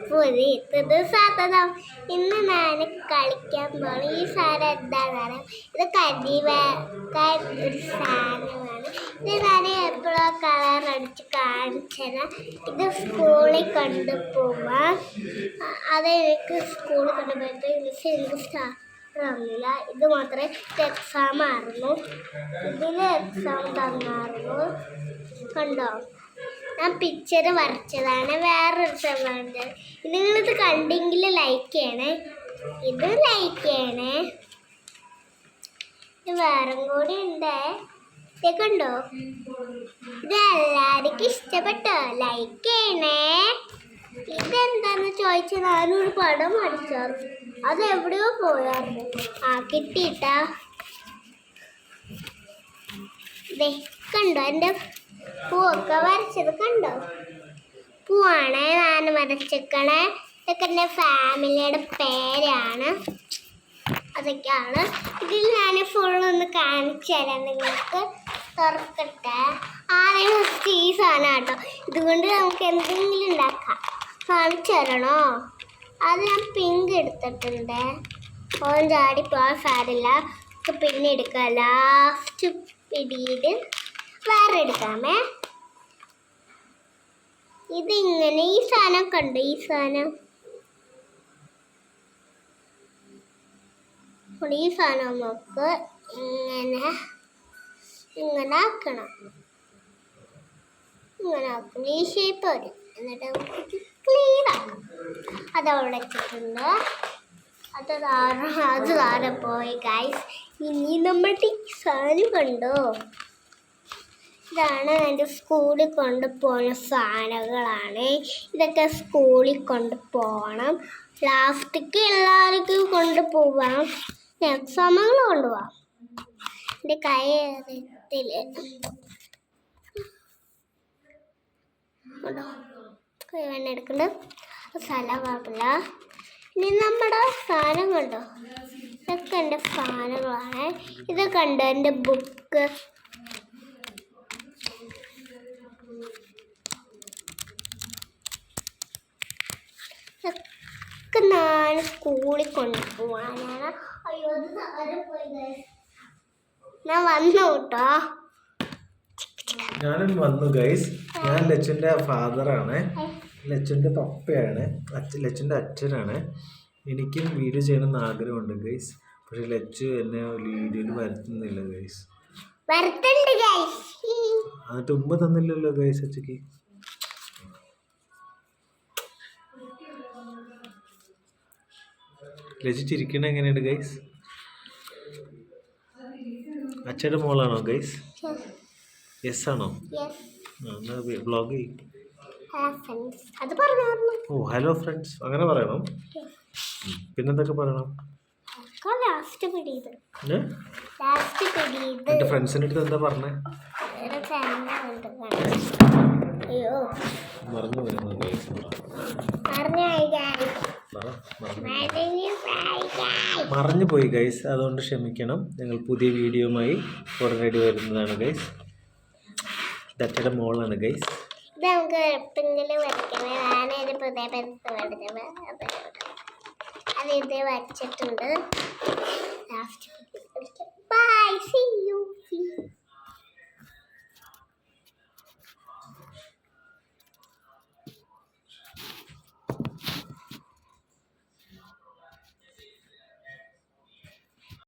പുതിയത് സാധനം ഇന്ന് ഞാൻ കളിക്കാൻ പോകും. ഈ സാധനം എന്താണെന്ന് ഇത് ഒരു സാധനമാണ്. ഇത് ഞാൻ എപ്പോഴോ കളർ അടിച്ച് കാണിച്ചത്. ഇത് സ്കൂളിൽ കൊണ്ടുപോവാം. അതെനിക്ക് സ്കൂളിൽ കൊണ്ടുപോയിട്ട് എനിക്ക് സ്റ്റാറില്ല. ഇത് മാത്രമേ എക്സാം ആയിരുന്നു. ഇതിൽ എക്സാം തന്നായിരുന്നു. കണ്ടോ, ഞാൻ പിക്ചർ വരച്ചതാണ്. വേറൊരു സംഭവമുണ്ട്. നിങ്ങളിത് കണ്ടെങ്കിൽ ലൈക്ക് ചെയ്യണേ. ഇത് ലൈക്ക് ചെയ്യണേ. ഇത് വേറെ കൂടി ഉണ്ട്. കണ്ടോ, ഇത് എല്ലാവർക്കും ഇഷ്ടപ്പെട്ടോ? ലൈക്ക് ചെയ്യണേ. ഇതെന്താന്ന് ചോദിച്ചാൽ ഞാനൊരു പടം വരച്ചായിരുന്നു. അത് എവിടെയോ പോയായിരുന്നു. കിട്ടിയിട്ടാ. കണ്ടോ, എൻ്റെ പൂവൊക്കെ വരച്ചത് കണ്ടോ? പൂവാണ് ഞാൻ വരച്ചേക്കണേ. ഇതൊക്കെ എൻ്റെ ഫാമിലിയുടെ പേരാണ്. അതൊക്കെയാണ്. ഇതിൽ ഞാൻ ഫുള്ളൊന്ന് കാണിച്ചു തരാം നിങ്ങൾക്ക്. തുറക്കട്ടെ. ആരെയും ഈ സാധനം കേട്ടോ. ഇതുകൊണ്ട് നമുക്ക് എന്തെങ്കിലും ഉണ്ടാക്കാം. കാണിച്ചു തരണോ? അത് ഞാൻ പിങ്ക് എടുത്തിട്ടുണ്ട്. ഓറഞ്ച് ആടിപ്പോവാൻ സാരില്ല. പിന്നെ എടുക്കാം. ലാസ്റ്റ് പിടിയിൽ വേറെ എടുക്കാമേ. ഇതിങ്ങനെ ഈ സാധനം കണ്ടു. ഈ സാധനം നമുക്ക് ഇങ്ങനെ ആക്കണം. ഇങ്ങനെ ആക്കണം. ഈ ഷേപ്പ് വരും. എന്നിട്ട് നമുക്ക് ക്ലീൻ ആക്കാം. അതവിടെ വെച്ചിട്ടുണ്ട്. അത് താഴെ പോയി ഗൈസ്. ഇനി നമ്മുടെ ഈ സാധനം കണ്ടോ? ഇതാണ് എൻ്റെ സ്കൂളിൽ കൊണ്ടുപോകുന്ന സാധനങ്ങളാണ്. ഇതൊക്കെ സ്കൂളിൽ കൊണ്ടുപോകണം. ലാസ്റ്റിക്ക് എല്ലാവർക്കും കൊണ്ടുപോവാം. എക്സാമുകൾ കൊണ്ടുപോവാം. എൻ്റെ കയ്യിൽ എടുക്കണ്ട സ്ഥലം കുഴപ്പമില്ല. ഇനി നമ്മുടെ സാധനം കണ്ടോ? ഇതൊക്കെ എൻ്റെ സാധനങ്ങളാണ്. ഇതൊക്കെ ഉണ്ട് എൻ്റെ ബുക്ക്. ഇതൊക്കെ ഞാൻ സ്കൂളിൽ കൊണ്ടുപോവാനാണ്. അയ്യോ, ഞാൻ വന്നു കേട്ടോ. ഞാനും വന്നു ഗൈസ്. ഞാൻ ലച്ചുൻ്റെ ഫാദറാണ്. ലച്ചുൻ്റെ പപ്പയാണ്. ലച്ചുൻ്റെ അച്ഛനാണ്. എനിക്കും വീഡിയോ ചെയ്യണമെന്ന് ആഗ്രഹമുണ്ട് ഗൈസ്. പക്ഷെ ലച്ചു എന്നെ വീഡിയോയിൽ വരുത്തുന്നില്ല ഗൈസ്. എന്നിട്ട് ഉമ്മ തന്നില്ലല്ലോ ഗൈസ് അച്ഛക്ക്. ലച്ചു ചിരിക്കണ എങ്ങനെയുണ്ട് ഗൈസ്? അച്ഛയുടെ മോളാണോ ഗൈസ്? യെസ് ആണോ? ബ്ലോഗ് ചെയ്യും. ഓ ഹലോ ഫ്രണ്ട്സ് അങ്ങനെ പറയണം. പിന്നെന്തൊക്കെ പറയണം? എന്റെ ഫ്രണ്ട്സിന്റെ അടുത്ത് എന്താ പറഞ്ഞേ? മറന്നു വരുന്നു ഗൈസ്. മറഞ്ഞു പോയി ഗൈസ്. അതുകൊണ്ട് ക്ഷമിക്കണം. ഞങ്ങൾ പുതിയ വീഡിയോയുമായി ഉടനടി വരുന്നതാണ് ഗൈസ്. അച്ഛയുടെ മോളാണ് ഗൈസ്. നമുക്ക് എപ്പോഴെങ്കിലും വരയ്ക്കണേ. ഞാനൊരു പുതിയ അത് ഇത് വരച്ചിട്ടുണ്ട്. Bye, see U.